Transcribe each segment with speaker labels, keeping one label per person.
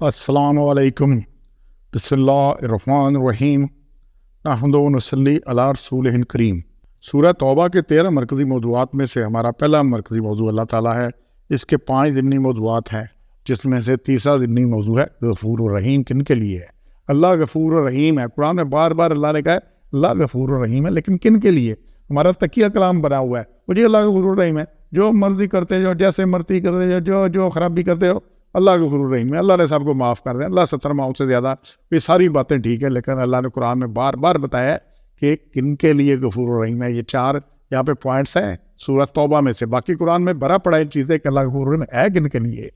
Speaker 1: السلام علیکم، بسم اللہ الرحمن الرحیم، نحمدہ و نصلی علی رسولہ الکریم۔ سورہ توبہ کے 13 مرکزی موضوعات میں سے ہمارا پہلا مرکزی موضوع اللہ تعالیٰ ہے۔ اس کے 5 ضمنی موضوعات ہیں، جس میں سے تیسرا ضمنی موضوع ہے غفور الرحیم کن کے لیے ہے۔ اللہ غفور الرحیم ہے۔ قرآن میں بار بار اللہ نے کہا ہے اللہ غفور الرحیم ہے، لیکن کن کے لیے؟ ہمارا تقیہ کلام بنا ہوا ہے وہ جی اللہ غفور الرحیم ہے، جو مرضی کرتے جو جیسے مرضی کرتے جو خرابی کرتے ہو اللہ غفور الرحیم ہے، اللہ نے سب کو معاف کر دیں، اللہ 70 معاف سے زیادہ۔ یہ ساری باتیں ٹھیک ہے، لیکن اللہ نے قرآن میں بار بار بتایا ہے کہ کن کے لیے غفور الرحیم ہے۔ یہ 4 یہاں پہ پوائنٹس ہیں سورۃ توبہ میں سے۔ باقی قرآن میں بھرا پڑا ہے چیزیں کہ اللہ غفور الرحیم ہے کن کے لیے۔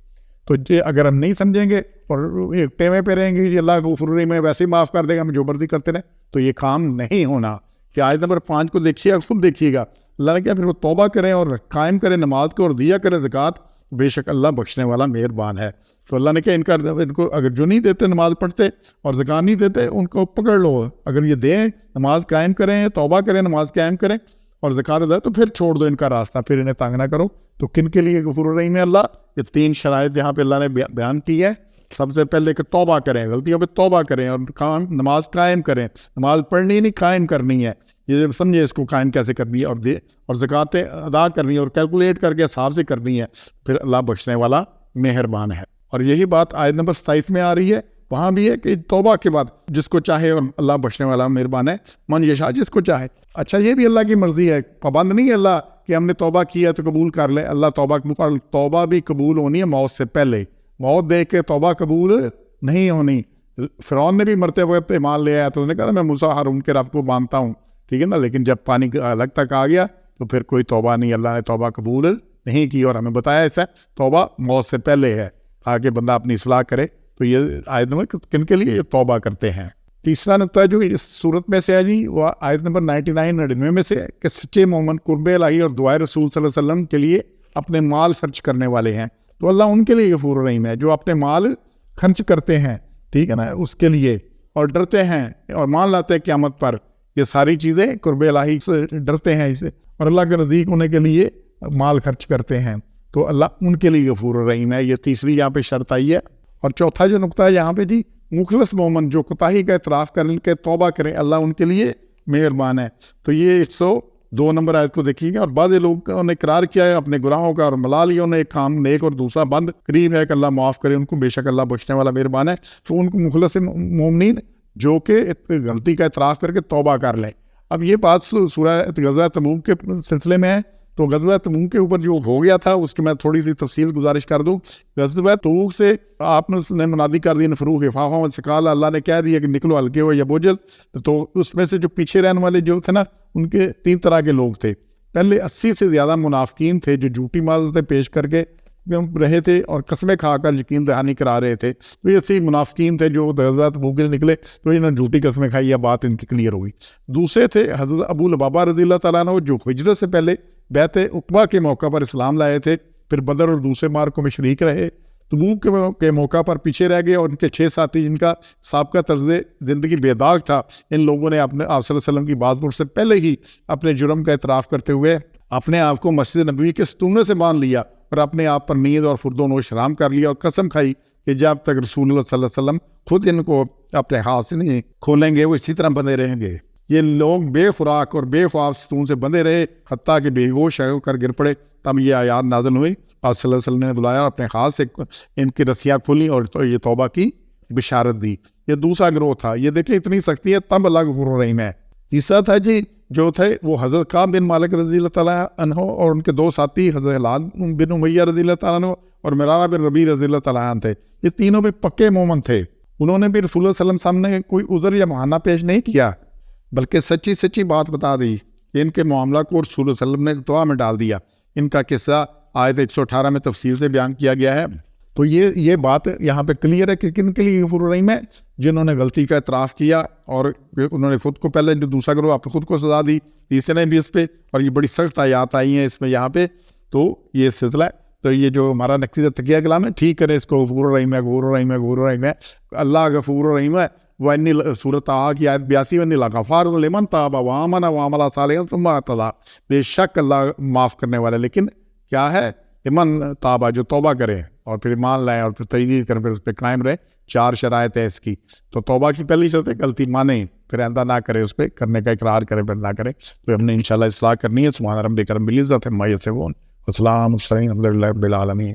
Speaker 1: تو یہ اگر ہم نہیں سمجھیں گے اور ایک ٹیمے پہ رہیں گے کہ اللہ غفور الرحیم ہے ویسے ہی معاف کر دے گا، ہم جو مرضی کرتے رہیں، تو یہ کام نہیں ہونا۔ کہ آیت نمبر 5 کو دیکھیے، خود دیکھیے گا اللہ نے کہا پھر وہ توبہ کریں اور قائم کریں نماز کو اور دیا کریں زکوٰۃ، بے شک اللہ بخشنے والا مہربان ہے۔ تو اللہ نے کہا ان کو اگر جو نہیں دیتے نماز پڑھتے اور زکوٰۃ نہیں دیتے ان کو پکڑ لو، اگر یہ دیں نماز قائم کریں، توبہ کریں، نماز قائم کریں اور زکوٰۃ ادا، تو پھر چھوڑ دو ان کا راستہ، پھر انہیں تنگ نہ کرو۔ تو کن کے لیے غفور الرحیم ہے اللہ؟ یہ 3 شرائط یہاں پہ اللہ نے بیان کی ہے۔ سب سے پہلے کہ توبہ کریں، غلطیوں پہ توبہ کریں اور نماز قائم کریں۔ نماز پڑھنی نہیں، قائم کرنی ہے، یہ سمجھے اس کو قائم کیسے کرنی ہے، اور زکوٰۃ ادا کرنی ہے اور کیلکولیٹ کر کے حساب سے کرنی ہے، پھر اللہ بخشنے والا مہربان ہے۔ اور یہی بات آیت نمبر 27 میں آ رہی ہے، وہاں بھی ہے کہ توبہ کے بعد جس کو چاہے اور اللہ بخشنے والا مہربان ہے، من یشاء جس کو چاہے۔ اچھا یہ بھی اللہ کی مرضی ہے، پابند نہیں ہے اللہ کہ ہم نے توبہ کیا تو قبول کر لے۔ اللہ توبہ بھی قبول ہونی ہے موت سے پہلے، موت دیکھ کے توبہ قبول نہیں ہونی۔ فرعون نے بھی مرتے وقت ایمان لے آیا تو انہوں نے کہا میں موسیٰ ہارون کے رب کو مانتا ہوں، ٹھیک ہے نا، لیکن جب پانی الگ تک آ گیا تو پھر کوئی توبہ نہیں، اللہ نے توبہ قبول نہیں کی، اور ہمیں بتایا ایسا توبہ موت سے پہلے ہے تاکہ بندہ اپنی اصلاح کرے۔ تو یہ آیت نمبر کن کے لیے یہ توبہ کرتے ہیں۔ تیسرا نقطہ جو اس صورت میں سے ہے جی، وہ آیت نمبر 99 میں سے ہے کہ سچے مومن قرب الہی اور دعائے رسول صلی اللہ علیہ وسلم کے لیے اپنے مال خرچ کرنے والے ہیں۔ تو اللہ ان کے لیے غفور الرحیم ہے جو اپنے مال خرچ کرتے ہیں، ٹھیک ہے نا، اس کے لیے، اور ڈرتے ہیں اور مان لاتے ہیں قیامت پر۔ یہ ساری چیزیں قرب الہی سے ڈرتے ہیں اسے، اور اللہ کے نزدیک ہونے کے لیے مال خرچ کرتے ہیں، تو اللہ ان کے لیے غفور الرحیم ہے۔ یہ تیسری یہاں پہ شرط آئی ہے۔ اور چوتھا جو نقطہ ہے یہاں پہ جی، مخلص مومن جو کوتاہی کا اعتراف کر کے توبہ کریں، اللہ ان کے لیے مہربان ہے۔ تو یہ 102 نمبر آیت کو دیکھیے گا۔ اور بعض لوگوں نے اقرار کیا ہے اپنے گناہوں کا اور ملا لیا انہیں ایک کام نیک اور دوسرا بند، قریب ہے کہ اللہ معاف کرے ان کو، بے شک اللہ بخشنے والا مہربان ہے۔ تو ان کو مخلص مومنین جو کہ غلطی کا اعتراف کر کے توبہ کر لیں۔ اب یہ بات سورہ غزوہ تبوک کے سلسلے میں ہے، تو غزوہ تبوک کے اوپر جو ہو گیا تھا اس کی میں تھوڑی سی تفصیل گزارش کر دوں۔ غزوہ تبوک سے آپ نے منادی کر دی نفروا خفافا وثقالا، اللہ نے کہہ دیا کہ نکلو ہلکے ہو یا بوجھل۔ تو اس میں سے جو پیچھے رہنے والے جو تھے نا، ان کے 3 طرح کے لوگ تھے۔ پہلے 80 سے زیادہ منافقین تھے جو جھوٹی مالتیں پیش کر کے رہے تھے اور قسمیں کھا کر یقین دہانی کرا رہے تھے۔ تو یہ 80 منافقین تھے جو غزوہ تبوک کے نکلے، تو انہوں نے جھوٹی قسمیں کھائی، یا بات ان کی کلیئر ہوئی۔ دوسرے تھے حضرت ابو لبابہ رضی اللہ تعالیٰ عنہ، جو ہجرت سے پہلے بیعت عقبہ کے موقع پر اسلام لائے تھے، پھر بدر اور دوسرے مارکوں میں شریک رہے، تبوک کے موقع پر پیچھے رہ گئے، اور ان کے 6 ساتھی جن کا سابقہ طرز زندگی بے داغ تھا، ان لوگوں نے اپنے آپ صلی اللہ علیہ وسلم کی بازپور سے پہلے ہی اپنے جرم کا اعتراف کرتے ہوئے اپنے آپ کو مسجد نبوی کے ستونے سے باندھ لیا، اور اپنے آپ پر نیند اور فرد و نوش حرام کر لیا، اور قسم کھائی کہ جب تک رسول اللہ صلی اللہ علیہ وسلم خود ان کو اپنے ہاتھ سے نہیں کھولیں گے وہ اسی طرح بندے رہیں گے۔ یہ لوگ بے خوراک اور بے خواب ستون سے بندے رہے، حتیٰ کہ بے ہوش ہو کر گر پڑے۔ تب یہ آیات نازل ہوئی، آپ صلی اللہ علیہ وسلم نے بلایا اور اپنے ہاتھ سے ان کی رسیاں کھولیں اور تو یہ توبہ کی بشارت دی۔ یہ دوسرا گروہ تھا۔ یہ دیکھیں اتنی سختی ہے تب اللہ غفور الرحیم ہے۔ تیسرا تھا جی جو تھے وہ حضرت کعب بن مالک رضی اللہ تعالیٰ عنہ اور ان کے 2 ساتھی حضرت ہلال بن امیہ رضی اللہ تعالیٰ عنہ اور مرارہ بن ربیع رضی اللہ تعالیٰ عنہ تھے۔ یہ تینوں بھی پکے مومن تھے۔ انہوں نے بھی رسول اللہ صلی اللہ علیہ وسلم سامنے کوئی عذر یا بہانہ پیش نہیں کیا، بلکہ سچی بات بتا دی کہ ان کے معاملہ کو رسول اللہ صلی اللہ علیہ وسلم نے دعا میں ڈال دیا۔ ان کا قصہ آیت 118 میں تفصیل سے بیان کیا گیا ہے۔ تو یہ بات یہاں پہ کلیئر ہے کہ کن کے لیے غفور الرحیم ہے؟ جنہوں نے غلطی کا اعتراف کیا اور انہوں نے خود کو پہلے جو دوسرا گروہ آپ خود کو سزا دی، تیسرے نے بھی اس پہ، اور یہ بڑی سخت آیات آئی ہیں اس میں یہاں پہ۔ تو یہ سلسلہ ہے۔ تو یہ جو ہمارا نقطۂ تقیہ کلام ہے، ٹھیک کرے اس کو، غفور الرحیم ہے، غفور الرحیم ہے، غفور الرحیم ہے، اللہ غفور الرحیم ہے۔ سورۃ طٰہٰ کی آیت 82 وَإِنِّي لَغَفَّارٌ لِمَن تَابَ وَآمَنَ وَعَمِلَ صَالِحًا ثُمَّ اهْتَدَىٰ، بے شک اللہ معاف کرنے والا، لیکن کیا ہے؟ لمن تابا، جو توبہ کرے اور پھر ایمان لائیں اور پھر تجدید کریں، پھر اس پہ قائم رہیں. 4 شرائط ہے اس کی. تو توبہ کی پہلی شرط ہے غلطی مانیں، پھر آئندہ نہ کرے، اس پہ کرنے کا اقرار کرے، پھر نہ کرے. تو ہم نے انشاءاللہ اصلاح کرنی ہے. سبحان ربک رب العزت عما یصفون، والسلام علی المرسلین، الحمد للہ رب العالمین.